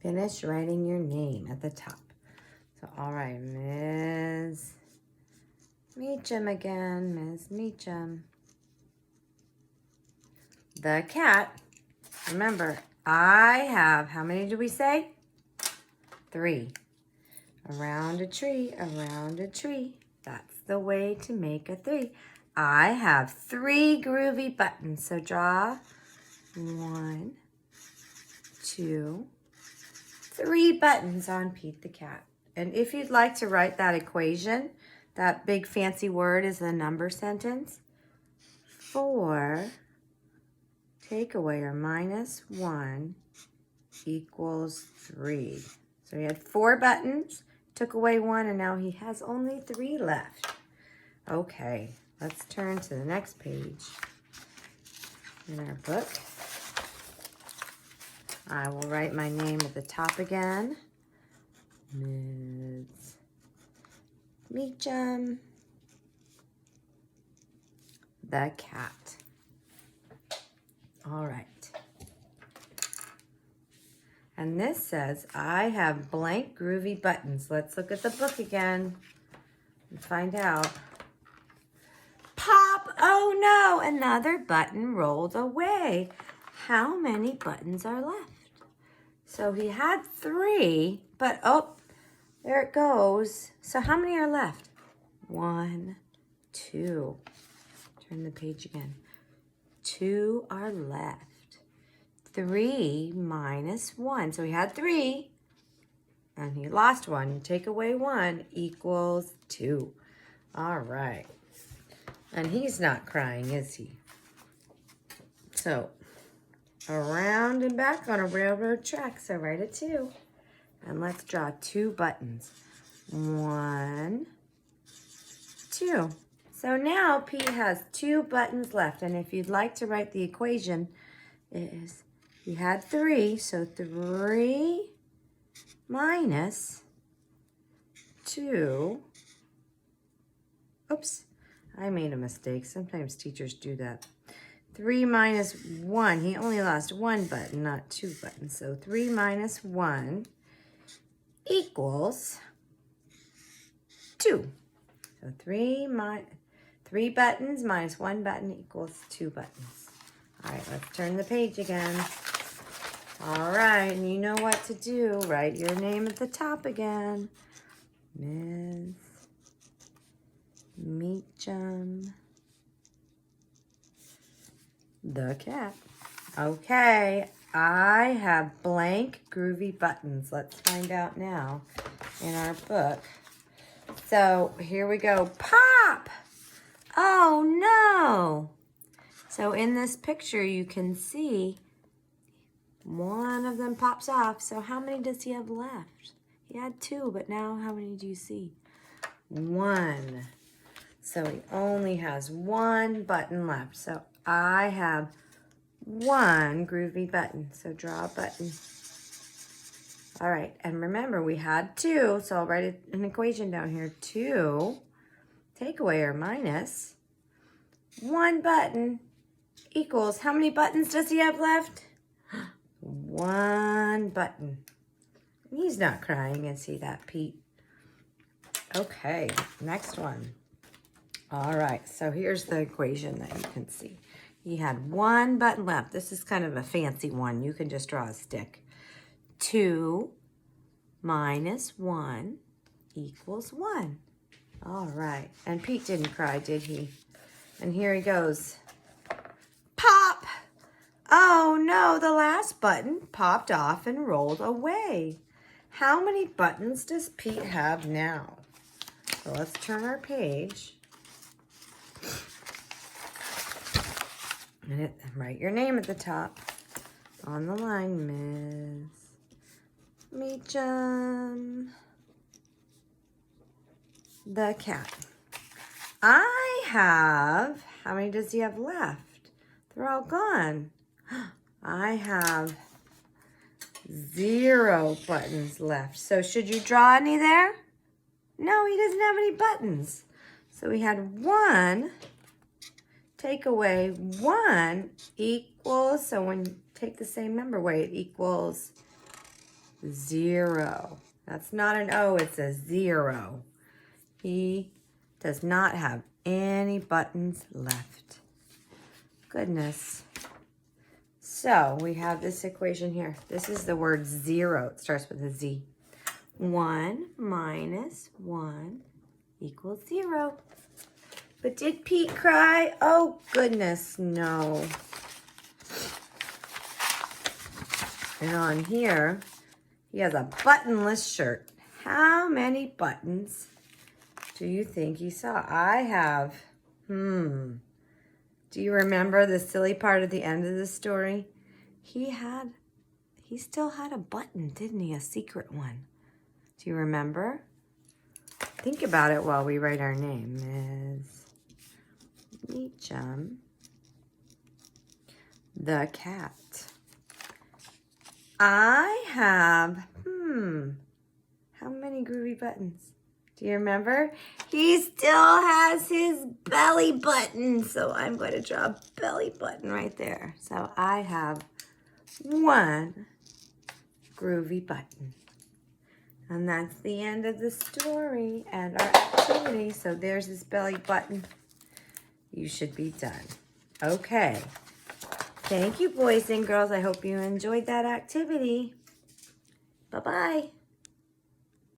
Finish writing your name at the top. So, all right, Ms. Meacham again, Ms. Meacham. The cat. Remember, I have, how many do we say? 3. Around a tree, around a tree. That's the way to make a 3. I have 3 groovy buttons. So draw 1, 2, 3 buttons on Pete the cat. And if you'd like to write that equation, that big fancy word is the number sentence. 4 take away or minus 1 equals 3. So he had 4 buttons, took away 1, and now he has only 3 left. Okay, let's turn to the next page in our book. I will write my name at the top again. Ms. Meacham. The cat. All right. And this says, I have blank groovy buttons. Let's look at the book again and find out. Pop! Oh no, another button rolled away. How many buttons are left? So he had 3, but oh, there it goes. So how many are left? 1, 2. Turn the page again. 2 are left. 3 minus 1. So he had 3, and he lost 1. You take away 1 equals 2. All right. And he's not crying, is he? So, around and back on a railroad track. So write a 2. And let's draw 2 buttons. 1, 2. So now Pete has 2 buttons left. And if you'd like to write the equation, it is he had 3. So 3 minus 2. Oops, I made a mistake. Sometimes teachers do that. 3 minus 1. He only lost 1 button, not 2 buttons. So 3 minus 1 equals 2. So 3 buttons minus 1 button equals 2 buttons. All right, let's turn the page again. All right, and you know what to do. Write your name at the top again. Ms. Meacham. The cat. Okay, I have blank groovy buttons. Let's find out now in our book. So here we go. Pop! Oh no! So in this picture you can see one of them pops off. So how many does he have left? He had 2, but now how many do you see? 1. So he only has 1 button left. So I have 1 groovy button. So draw a button. All right, and remember we had 2, so I'll write an equation down here. 2 take away or minus 1 button equals, how many buttons does he have left? 1 button. He's not crying, is he, that Pete? Okay, next one. All right, so here's the equation that you can see. He had 1 button left. This is kind of a fancy one. You can just draw a stick. 2 minus 1 equals 1. All right, and Pete didn't cry, did he? And here he goes. Pop! Oh no, the last button popped off and rolled away. How many buttons does Pete have now? So let's turn our page. And write your name at the top. On the line, Ms. Meacham. The cat. I have, how many does he have left? They're all gone. I have 0 buttons left. So should you draw any there? No, he doesn't have any buttons. So we had 1, take away 1 equals, so when you take the same number away, it equals 0. That's not an O, it's a 0. He does not have any buttons left. Goodness. So we have this equation here. This is the word 0. It starts with a Z. 1 minus 1 equals 0. But did Pete cry? Oh, goodness, no. And on here, he has a buttonless shirt. How many buttons do you think he saw? I have, do you remember the silly part at the end of the story? He still had a button, didn't he? A secret one. Do you remember? Think about it while we write our name. Ms. Meacham, the cat. I have, how many groovy buttons? Do you remember? He still has his belly button. So I'm going to draw a belly button right there. So I have 1 groovy button. And that's the end of the story and our activity. So there's his belly button. You should be done. Okay. Thank you, boys and girls. I hope you enjoyed that activity. Bye-bye.